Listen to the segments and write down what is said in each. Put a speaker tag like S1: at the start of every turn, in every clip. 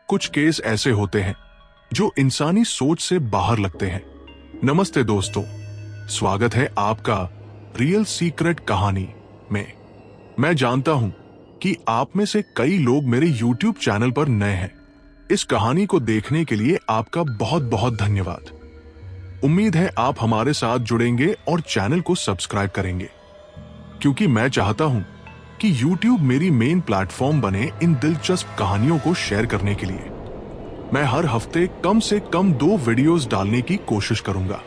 S1: कुछ केस ऐसे होते हैं जो इंसानी सोच से बाहर लगते हैं। नमस्ते दोस्तों, स्वागत है आपका रियल सीक्रेट कहानी में। मैं जानता हूं कि आप में से कई लोग मेरे YouTube चैनल पर नए हैं। इस कहानी को देखने के लिए आपका बहुत बहुत धन्यवाद। उम्मीद है आप हमारे साथ जुड़ेंगे और चैनल को सब्सक्राइब करेंगे, क्योंकि मैं चाहता हूं कि YouTube मेरी मेन प्लेटफॉर्म बने इन दिलचस्प कहानियों को शेयर करने के लिए। मैं हर हफ्ते कम से कम 2 वीडियोस डालने की कोशिश करूंगा।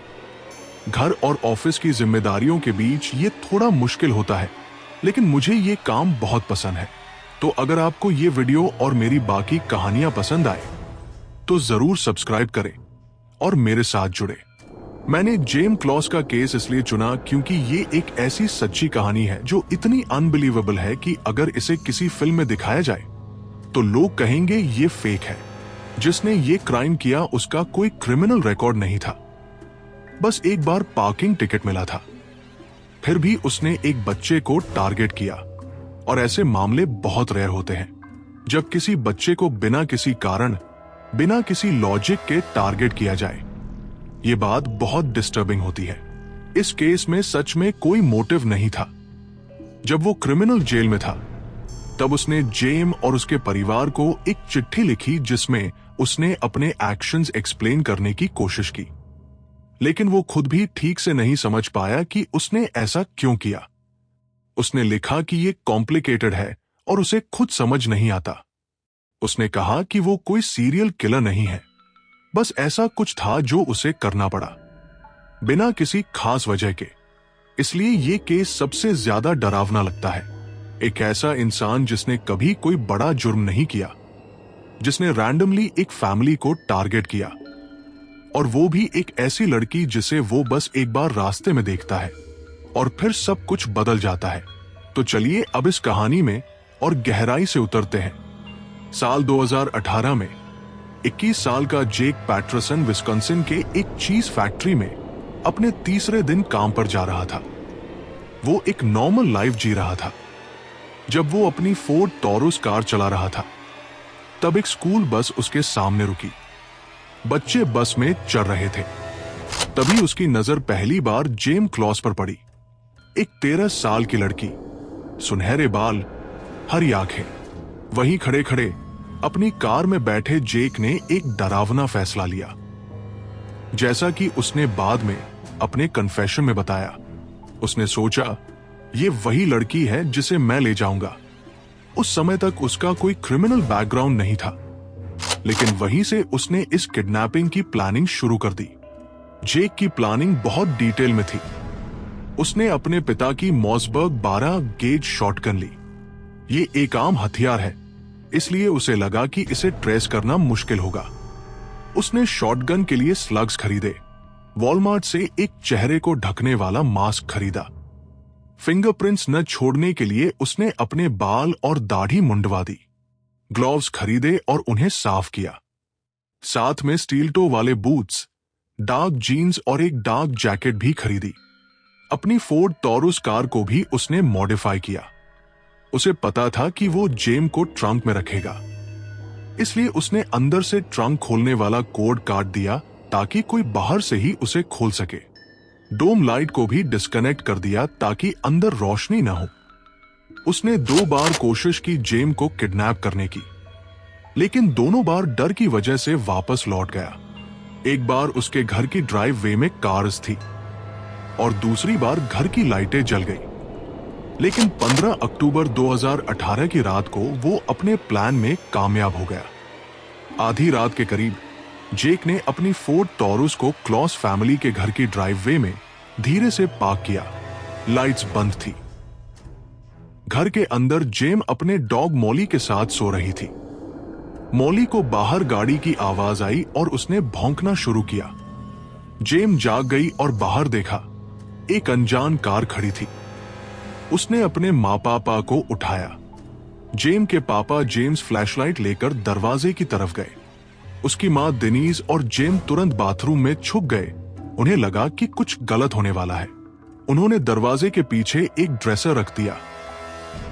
S1: घर और ऑफिस की जिम्मेदारियों के बीच ये थोड़ा मुश्किल होता है, लेकिन मुझे ये काम बहुत पसंद है। तो अगर आपको ये वीडियो और मेरी बाकी कहानियां पसंद आए तो जरूर सब्सक्राइब करें और मेरे साथ जुड़े। मैंने जेम क्लॉस का केस इसलिए चुना क्योंकि ये एक ऐसी सच्ची कहानी है जो इतनी अनबिलीवेबल है कि अगर इसे किसी फिल्म में दिखाया जाए तो लोग कहेंगे ये फेक है। जिसने ये क्राइम किया उसका कोई क्रिमिनल रिकॉर्ड नहीं था, बस एक बार पार्किंग टिकट मिला था। फिर भी उसने एक बच्चे को टारगेट किया, और ऐसे मामले बहुत रेयर होते हैं जब किसी बच्चे को बिना किसी कारण, बिना किसी लॉजिक के टारगेट किया जाए। ये बात बहुत डिस्टर्बिंग होती है। इस केस में सच में कोई मोटिव नहीं था। जब वो क्रिमिनल जेल में था तब उसने जेम और उसके परिवार को एक चिट्ठी लिखी जिसमें उसने अपने एक्शंस एक्सप्लेन करने की कोशिश की, लेकिन वो खुद भी ठीक से नहीं समझ पाया कि उसने ऐसा क्यों किया। उसने लिखा कि ये कॉम्प्लिकेटेड है और उसे खुद समझ नहीं आता। उसने कहा कि वो कोई सीरियल किलर नहीं है, बस ऐसा कुछ था जो उसे करना पड़ा बिना किसी खास वजह के। इसलिए ये केस सबसे ज्यादा डरावना लगता है। एक ऐसा इंसान जिसने कभी कोई बड़ा जुर्म नहीं किया, जिसने रैंडमली एक फैमिली को टारगेट किया, और वो भी एक ऐसी लड़की जिसे वो बस एक बार रास्ते में देखता है और फिर सब कुछ बदल जाता है। तो चलिए अब इस कहानी में और गहराई से उतरते हैं। साल 2018 में 21 साल का जेक पैटरसन विस्कॉन्सिन के एक चीज फैक्ट्री में अपने तीसरे दिन काम पर जा रहा था। वो एक नॉर्मल लाइफ जी रहा था जब वो अपनी फोर्ड टॉरस कार चला रहा था। तब एक स्कूल बस उसके सामने रुकी। बच्चे बस में चढ़ रहे थे। तभी उसकी नजर पहली बार जेम क्लॉस पर पड़ी। एक 13 साल की लड़की, सुनहरे बाल, हरी आंखें। वहीं खड़े खड़े अपनी कार में बैठे जेक ने एक डरावना फैसला लिया। जैसा कि उसने बाद में अपने कन्फेशन में बताया, उसने सोचा ये वही लड़की है जिसे मैं ले जाऊंगा। उस समय तक उसका कोई क्रिमिनल बैकग्राउंड नहीं था, लेकिन वहीं से उसने इस किडनैपिंग की प्लानिंग शुरू कर दी। जेक की प्लानिंग बहुत डिटेल में थी। उसने अपने पिता की मॉसबर्ग 12 गेज शॉटगन ली। ये एक आम हथियार है, इसलिए उसे लगा कि इसे ट्रेस करना मुश्किल होगा। उसने शॉटगन के लिए स्लग्स खरीदे, वॉलमार्ट से एक चेहरे को ढकने वाला मास्क खरीदा। फिंगरप्रिंट्स न छोड़ने के लिए उसने अपने बाल और दाढ़ी मुंडवा दी। ग्लव्स खरीदे और उन्हें साफ किया। साथ में स्टील टो वाले बूट्स, डार्क जीन्स और एक डार्क जैकेट भी खरीदी। अपनी फोर्ड टॉरस कार को भी उसने मॉडिफाई किया। उसे पता था कि वो जेम को ट्रंक में रखेगा, इसलिए उसने अंदर से ट्रंक खोलने वाला कोड काट दिया ताकि कोई बाहर से ही उसे खोल सके। डोम लाइट को भी डिस्कनेक्ट कर दिया ताकि अंदर रोशनी न हो। उसने 2 बार कोशिश की जेम को किडनैप करने की, लेकिन दोनों बार डर की वजह से वापस लौट गया। एक बार उसके घर की ड्राइव वे में कार्स थी और दूसरी बार घर की लाइटें जल गई। लेकिन 15 अक्टूबर 2018 की रात को वो अपने प्लान में कामयाब हो गया। आधी रात के करीब जेक ने अपनी फोर्ड टॉरस को क्लॉस फैमिली के घर की ड्राइववे में धीरे से पार्क किया। लाइट्स बंद थी। घर के अंदर जेम अपने डॉग मॉली के साथ सो रही थी। मॉली को बाहर गाड़ी की आवाज आई और उसने भौंकना शुरू किया। जेम जाग गई और बाहर देखा, एक अनजान कार खड़ी थी। उसने अपने माँ पापा को उठाया। जेम के पापा जेम्स फ्लैशलाइट लेकर दरवाजे की तरफ गए। उसकी माँ डेनीज और जेम तुरंत बाथरूम में छुप गए। उन्हें लगा कि कुछ गलत होने वाला है। उन्होंने दरवाजे के पीछे एक ड्रेसर रख दिया,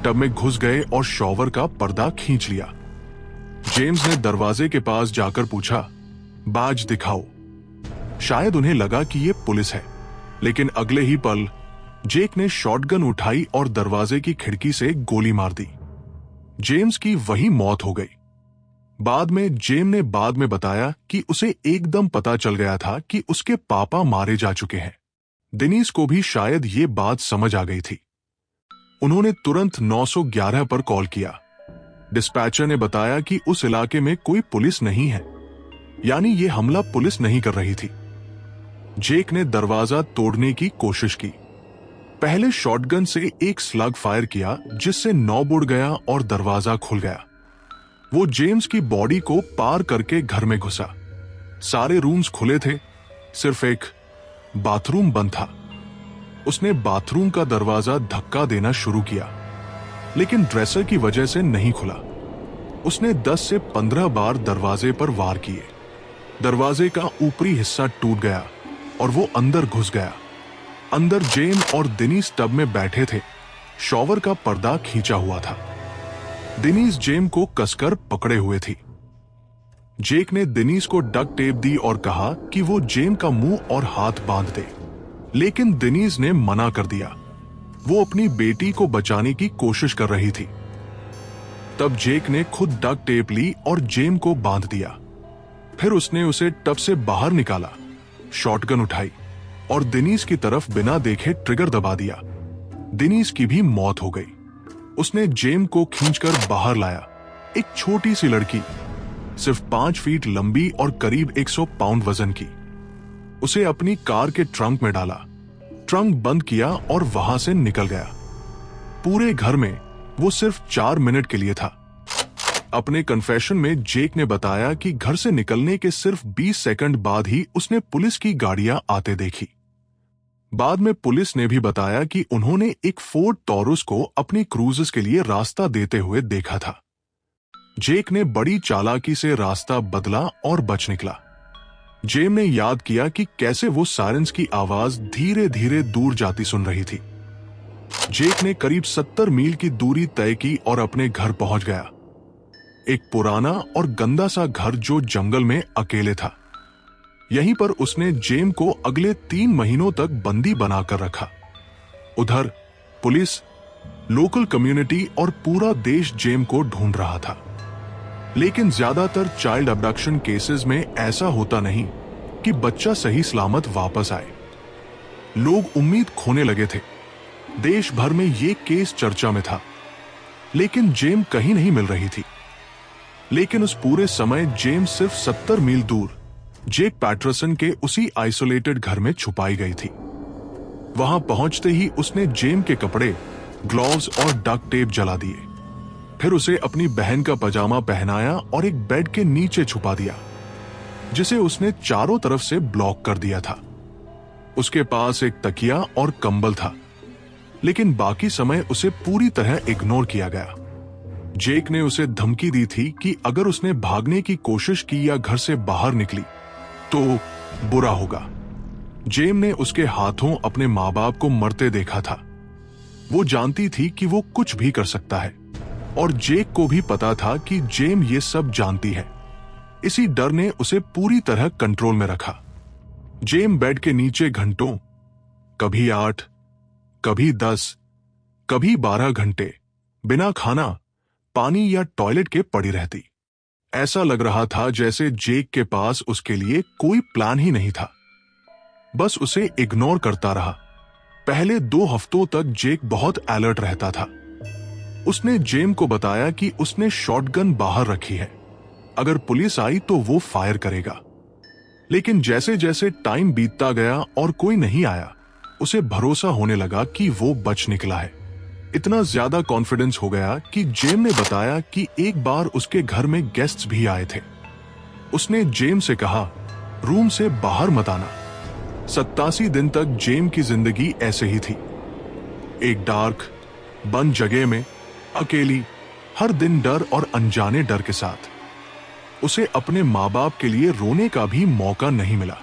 S1: टब में घुस गए और शॉवर का पर्दा खींच लिया। जेम्स ने दरवाजे के पास जाकर पूछा, बैज दिखाओ। शायद उन्हें लगा कि ये पुलिस है, लेकिन अगले ही पल जेक ने शॉटगन उठाई और दरवाजे की खिड़की से गोली मार दी। जेम्स की वही मौत हो गई। बाद में बाद में बताया कि उसे एकदम पता चल गया था कि उसके पापा मारे जा चुके हैं। डेनिस को भी शायद ये बात समझ आ गई थी। उन्होंने तुरंत 911 पर कॉल किया। डिस्पैचर ने बताया कि उस इलाके में कोई पुलिस नहीं है, यानी ये हमला पुलिस नहीं कर रही थी। जेक ने दरवाजा तोड़ने की कोशिश की। पहले शॉटगन से एक स्लग फायर किया, जिससे नॉब उड़ गया और दरवाजा खुल गया। वो जेम्स की बॉडी को पार करके घर में घुसा। सारे रूम्स खुले थे, सिर्फ एक बाथरूम बंद था। उसने बाथरूम का दरवाजा धक्का देना शुरू किया, लेकिन ड्रेसर की वजह से नहीं खुला। उसने 10 से 15 बार दरवाजे पर वार किए। दरवाजे का ऊपरी हिस्सा टूट गया और वो अंदर घुस गया। अंदर जेम और डेनिस टब में बैठे थे। शॉवर का पर्दा खींचा हुआ था। डेनिस जेम को कसकर पकड़े हुए थी। जेक ने डेनिस को डक टेप दी और कहा कि वो जेम का मुंह और हाथ बांध दे, लेकिन डेनिस ने मना कर दिया। वो अपनी बेटी को बचाने की कोशिश कर रही थी। तब जेक ने खुद डक टेप ली और जेम को बांध दिया। फिर उसने उसे टब से बाहर निकाला, शॉटगन उठाई और डेनिस की तरफ बिना देखे ट्रिगर दबा दिया। डेनिस की भी मौत हो गई। उसने जेम को खींचकर बाहर लाया। एक छोटी सी लड़की, सिर्फ 5 फीट लंबी और करीब 100 पाउंड वजन की। उसे अपनी कार के ट्रंक में डाला, ट्रंक बंद किया और वहां से निकल गया। पूरे घर में वो सिर्फ 4 मिनट के लिए था। अपने कन्फेशन में जेक ने बताया कि घर से निकलने के सिर्फ 20 सेकंड बाद ही उसने पुलिस की गाड़ियां आते देखी। बाद में पुलिस ने भी बताया कि उन्होंने एक फोर्ड टॉरस को अपनी क्रूजेस के लिए रास्ता देते हुए देखा था। जेक ने बड़ी चालाकी से रास्ता बदला और बच निकला। जेम ने याद किया कि कैसे वो सायरन्स की आवाज धीरे धीरे दूर जाती सुन रही थी। जेक ने करीब 70 मील की दूरी तय की और अपने घर पहुंच गया। एक पुराना और गंदा सा घर जो जंगल में अकेले था। यहीं पर उसने जेम को अगले 3 महीनों तक बंदी बनाकर रखा। उधर पुलिस, लोकल कम्युनिटी और पूरा देश जेम को ढूंढ रहा था। लेकिन ज्यादातर चाइल्ड अबडक्शन केसेस में ऐसा होता नहीं कि बच्चा सही सलामत वापस आए। लोग उम्मीद खोने लगे थे। देश भर में ये केस चर्चा में था, लेकिन जेम कहीं नहीं मिल रही थी। लेकिन उस पूरे समय जेम सिर्फ 70 मील दूर जेक पैटरसन के उसी आइसोलेटेड घर में छुपाई गई थी। वहां पहुंचते ही उसने जेम के कपड़े, ग्लव्स और डक टेप जला दिए। फिर उसे अपनी बहन का पजामा पहनाया और एक बेड के नीचे छुपा दिया, जिसे उसने चारों तरफ से ब्लॉक कर दिया था। उसके पास एक तकिया और कंबल था, लेकिन बाकी समय उसे पूरी तरह इग्नोर किया गया। जेक ने उसे धमकी दी थी कि अगर उसने भागने की कोशिश की या घर से बाहर निकली तो बुरा होगा। जेम ने उसके हाथों अपने माँ बाप को मरते देखा था। वो जानती थी कि वो कुछ भी कर सकता है, और जेक को भी पता था कि जेम ये सब जानती है। इसी डर ने उसे पूरी तरह कंट्रोल में रखा। जेम बेड के नीचे घंटों, कभी 8, कभी 10, कभी 12 घंटे बिना खाना, पानी या टॉयलेट के पड़ी रहती। ऐसा लग रहा था जैसे जेक के पास उसके लिए कोई प्लान ही नहीं था, बस उसे इग्नोर करता रहा। पहले 2 हफ्तों तक जेक बहुत अलर्ट रहता था। उसने जेम को बताया कि उसने शॉटगन बाहर रखी है, अगर पुलिस आई तो वो फायर करेगा। लेकिन जैसे जैसे टाइम बीतता गया और कोई नहीं आया, उसे भरोसा होने लगा कि वो बच निकला है। इतना ज्यादा कॉन्फिडेंस हो गया कि जेम ने बताया कि एक बार उसके घर में गेस्ट्स भी आए थे। उसने जेम से कहा, रूम से बाहर मत आना। 87 दिन तक जेम की जिंदगी ऐसे ही थी, एक डार्क, बंद जगह में, अकेली, हर दिन डर और अनजाने डर के साथ। उसे अपने माँ बाप के लिए रोने का भी मौका नहीं मिला।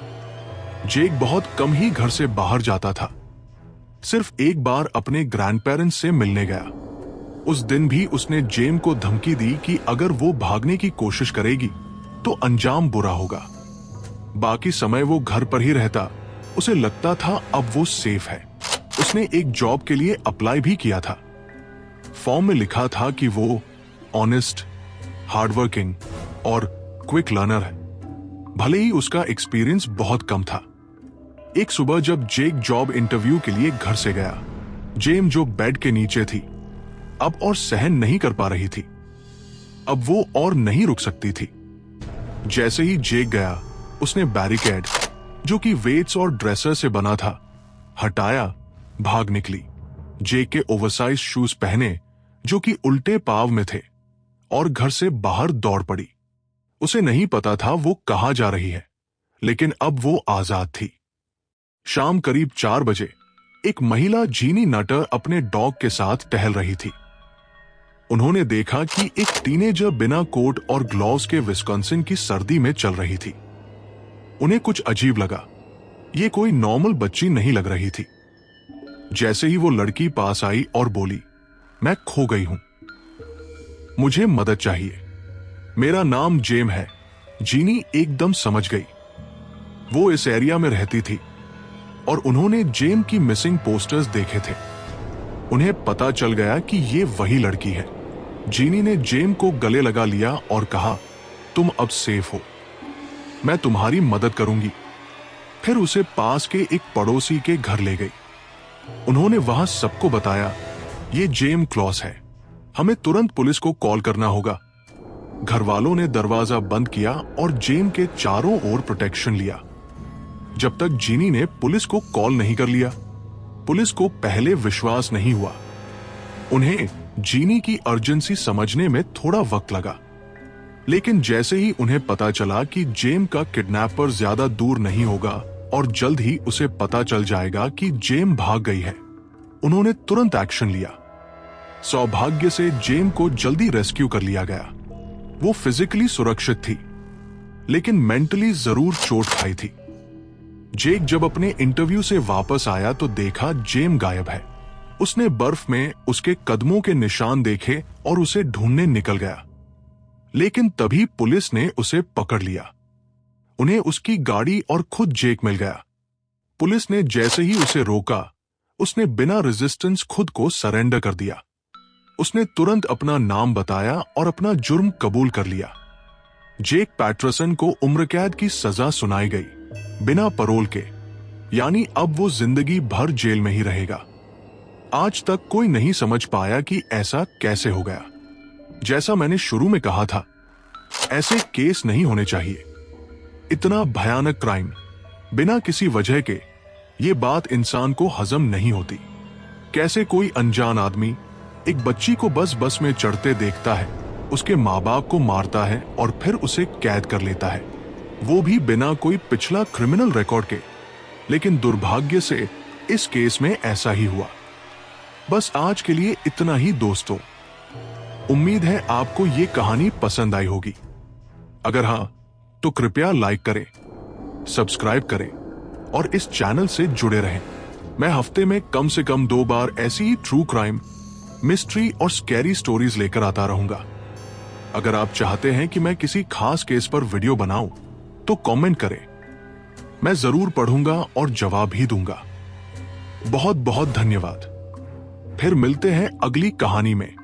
S1: जेक बहुत कम ही घर से बाहर जाता था। सिर्फ एक बार अपने ग्रैंडपेरेंट्स से मिलने गया। उस दिन भी उसने जेम को धमकी दी कि अगर वो भागने की कोशिश करेगी तो अंजाम बुरा होगा। बाकी समय वो घर पर ही रहता। उसे लगता था अब वो सेफ है। उसने एक जॉब के लिए अप्लाई भी किया था। फॉर्म में लिखा था कि वो ऑनेस्ट, हार्डवर्किंग और क्विक लर्नर है। भले ही उसका एक्सपीरियंस बहुत कम था। एक सुबह जब जेक जॉब इंटरव्यू के लिए घर से गया, जेम जो बेड के नीचे थी अब और सहन नहीं कर पा रही थी। अब वो और नहीं रुक सकती थी। जैसे ही जेक गया, उसने बैरिकेड जो कि वेट्स और ड्रेसर से बना था हटाया, भाग निकली। जेक के ओवरसाइज शूज पहने जो कि उल्टे पाव में थे और घर से बाहर दौड़ पड़ी। उसे नहीं पता था वो कहां जा रही है, लेकिन अब वो आजाद थी। शाम करीब 4 बजे एक महिला जीनी नटर अपने डॉग के साथ टहल रही थी। उन्होंने देखा कि एक टीनेजर बिना कोट और ग्लव्स के विस्कॉन्सिन की सर्दी में चल रही थी। उन्हें कुछ अजीब लगा। ये कोई नॉर्मल बच्ची नहीं लग रही थी। जैसे ही वो लड़की पास आई और बोली, मैं खो गई हूं, मुझे मदद चाहिए, मेरा नाम जेम है। जीनी एकदम समझ गई। वो इस एरिया में रहती थी और उन्होंने जेम की मिसिंग पोस्टर्स देखे थे। उन्हें पता चल गया कि ये वही लड़की है। जीनी ने जेम को गले लगा लिया और कहा, तुम अब सेफ हो, मैं तुम्हारी मदद करूंगी। फिर उसे पास के एक पड़ोसी के घर ले गई। उन्होंने वहां सबको बताया, ये जेम क्लॉस है, हमें तुरंत पुलिस को कॉल करना होगा। घर वालों ने दरवाजा बंद किया और जेम के चारों ओर प्रोटेक्शन लिया जब तक जीनी ने पुलिस को कॉल नहीं कर लिया। पुलिस को पहले विश्वास नहीं हुआ। उन्हें जीनी की अर्जेंसी समझने में थोड़ा वक्त लगा, लेकिन जैसे ही उन्हें पता चला कि जेम का किडनैपर ज्यादा दूर नहीं होगा और जल्द ही उसे पता चल जाएगा कि जेम भाग गई है, उन्होंने तुरंत एक्शन लिया। सौभाग्य से जेम को जल्दी रेस्क्यू कर लिया गया। वो फिजिकली सुरक्षित थी, लेकिन मेंटली जरूर चोट खाई थी। जेक जब अपने इंटरव्यू से वापस आया तो देखा जेम गायब है। उसने बर्फ में उसके कदमों के निशान देखे और उसे ढूंढने निकल गया, लेकिन तभी पुलिस ने उसे पकड़ लिया। उन्हें उसकी गाड़ी और खुद जेक मिल गया। पुलिस ने जैसे ही उसे रोका, उसने बिना रेजिस्टेंस खुद को सरेंडर कर दिया। उसने तुरंत अपना नाम बताया और अपना जुर्म कबूल कर लिया। जेक पैटरसन को उम्र कैद की सजा सुनाई गई, बिना पैरोल के, यानी अब वो जिंदगी भर जेल में ही रहेगा। आज तक कोई नहीं समझ पाया कि ऐसा कैसे हो गया। जैसा मैंने शुरू में कहा था, ऐसे केस नहीं होने चाहिए। इतना भयानक क्राइम बिना किसी वजह के, ये बात इंसान को हजम नहीं होती। कैसे कोई अनजान आदमी एक बच्ची को बस में चढ़ते देखता है, उसके माँ बाप को मारता है और फिर उसे कैद कर लेता है, वो भी बिना कोई पिछला क्रिमिनल रिकॉर्ड के। लेकिन दुर्भाग्य से इस केस में ऐसा ही हुआ। बस आज के लिए इतना ही दोस्तों। उम्मीद है आपको ये कहानी पसंद आई होगी। अगर हां तो कृपया लाइक करें, सब्सक्राइब करें और इस चैनल से जुड़े रहें। मैं हफ्ते में कम से कम 2 बार ऐसी ही ट्रू क्राइम, मिस्ट्री और स्कैरी स्टोरीज लेकर आता रहूंगा। अगर आप चाहते हैं कि मैं किसी खास केस पर वीडियो बनाऊं तो कमेंट करें, मैं जरूर पढ़ूंगा और जवाब भी दूंगा। बहुत बहुत धन्यवाद। फिर मिलते हैं अगली कहानी में।